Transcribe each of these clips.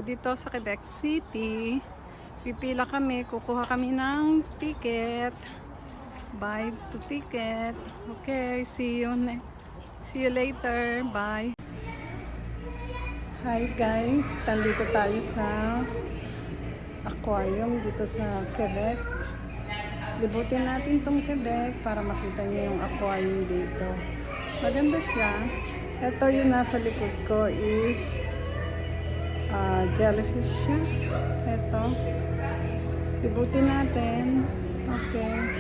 dito sa Quebec City. Pipila kami, kukuha kami ng ticket. Buy to ticket. Okay, see you later. Bye. Hi guys, nandito tayo sa aquarium dito sa Quebec. Libutin natin tong Quebec para makita niyo yung aquarium dito. Maganda siya. Ito yung nasa likod ko is jellyfish siya. Ito. Libutin natin. Okay.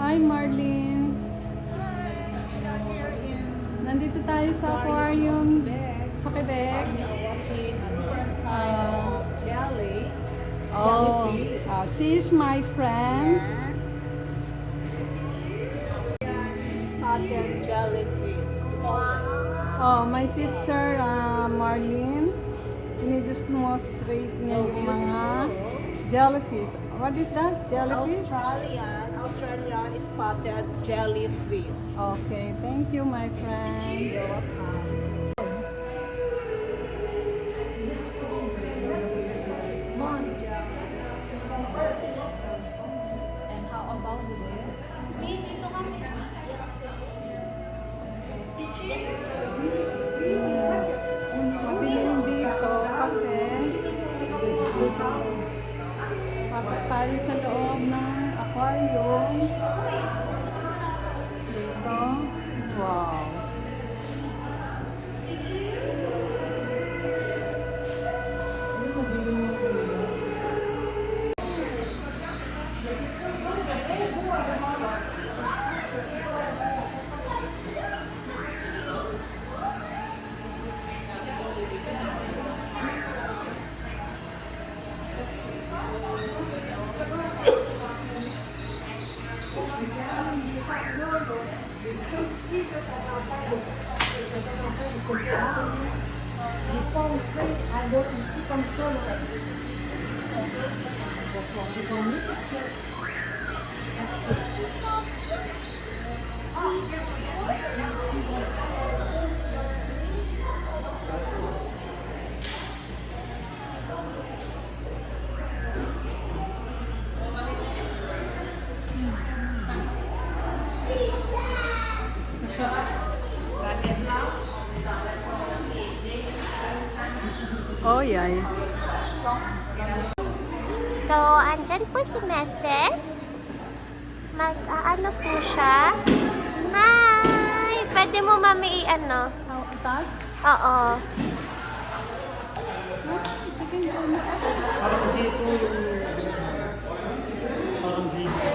Hi Marlene. Nandito tayo sa aquarium sa Quebec. She is my friend. Spotted jellyfish. Oh, my sister Marlene. Ini-demonstrate niya yung mga jellyfish. What is that? Jellyfish? Australian spotted jellyfish. Okay, thank you my friend. You're welcome. And how about this? Mabiling dito kasi pasok tayo sa loob ng aquarium. Dito. Wow. Oh, yay. So, andyan po si Mrs. Mag-ano po siya? Hi! Pwede mo mami i-ano? Touch? Oo. Parang dito yung... Parang dito.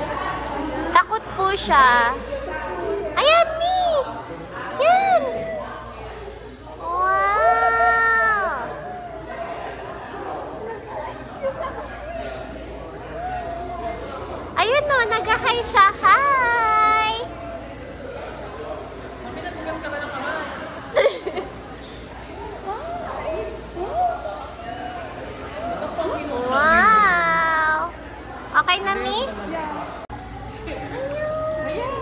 Takot po siya. Ayan, Mi! Yan! Wow! Ayun no, nag-hi siya. Hi! Wow! Okay na, Mi?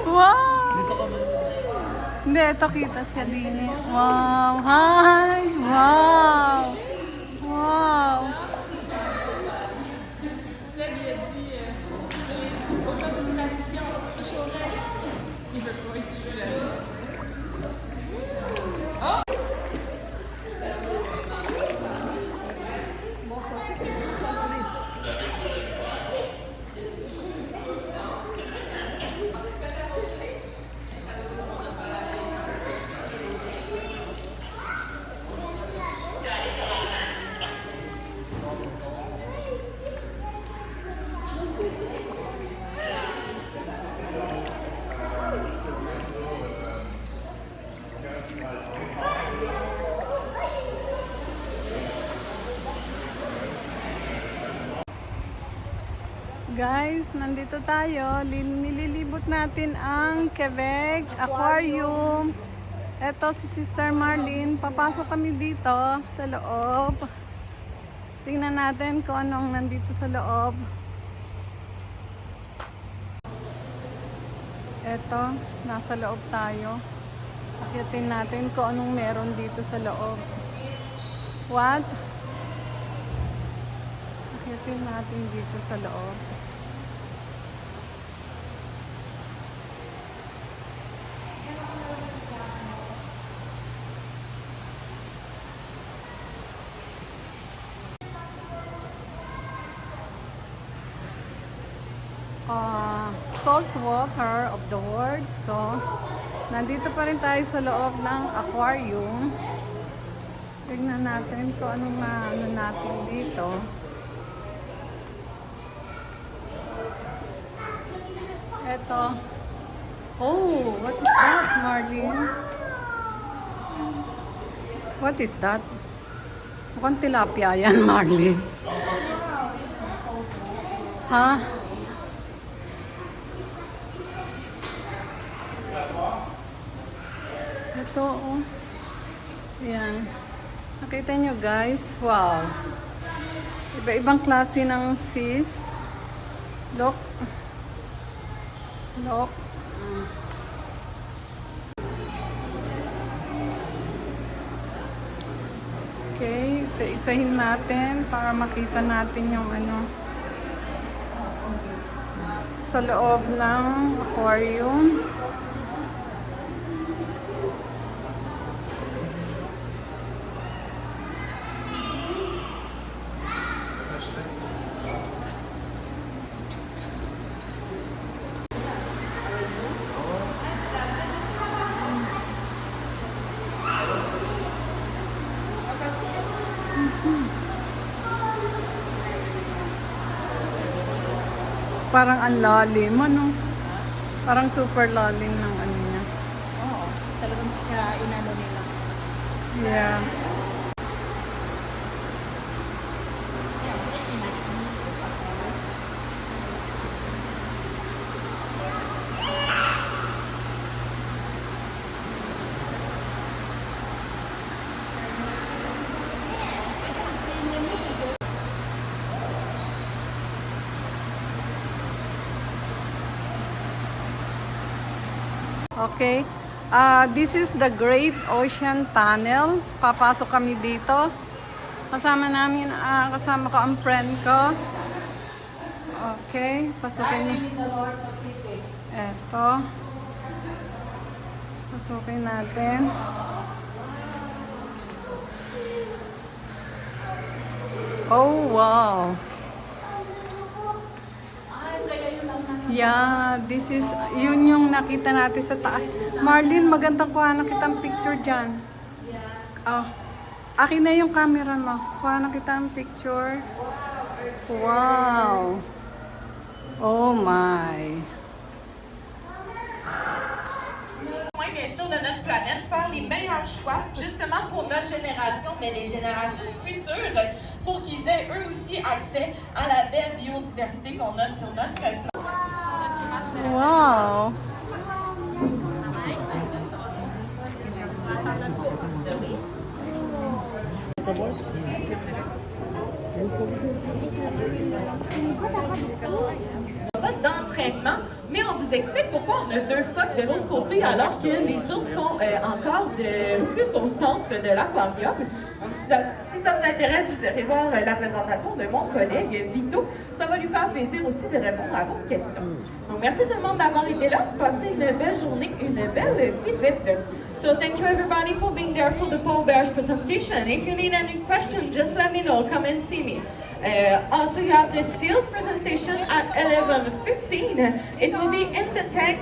Wow! Dito ka ba? Hindi, ito kita siya din. Wow! Hi! Wow! Wow! Guys, nandito tayo. Nililibot natin ang Quebec Aquarium. Ito si Sister Marlene. Papasok kami dito sa loob. Tingnan natin kung anong nandito sa loob. Eto, nasa loob tayo. Akitin natin kung anong meron dito sa loob. What? Akitin natin dito sa loob. Salt water of the world. So, nandito pa rin tayo sa loob ng aquarium. Tignan natin kung anong ano natin dito. Eto. Oh, what is that, Marlene? What is that? Mukhang tilapia yan, Marlene. Ha? Ito, oh. Ayan. Nakita nyo, guys? Wow. Iba-ibang klase ng fish. Look. Look. Okay, isa-isahin natin para makita natin yung ano sa loob ng aquarium. Parang ang lalim, ano? Parang super lalim ng ano niya. Oo. Talagang inano nila. Yeah. Okay. This is the Great Ocean Tunnel. Papasok kami dito. Kasama ko ang friend ko. Okay, pasukin niyo. Eto. Pasukin natin. Oh, wow. Yeah, this is, yun yung nakita natin sa taas. Marlene, magandang kuha na kitang picture dyan. Oh, akin na yung camera mo. Kuha na kitang picture. Wow. Oh my. Bien sûr, de notre planète, faire les meilleurs choix, justement pour notre génération, mais les générations futures, pour qu'ils aient eux aussi accès à la belle biodiversité qu'on a sur notre planète. Wow. D'entraînement, mais on vous explique pourquoi on a deux phoques de l'autre côté alors que les autres sont encore plus au centre de l'aquarium. Donc, si ça vous intéresse, vous irez voir la présentation de mon collègue Vito. Ça va lui faire plaisir aussi de répondre à vos questions. Donc, merci tout le monde d'avoir été là. Passez une belle journée, une belle visite. So thank you everybody for being there for the Pole Bears presentation. If you need any questions, just let me know. Come and see me. Also, you have the seals presentation at 11:15. It will be in the tank.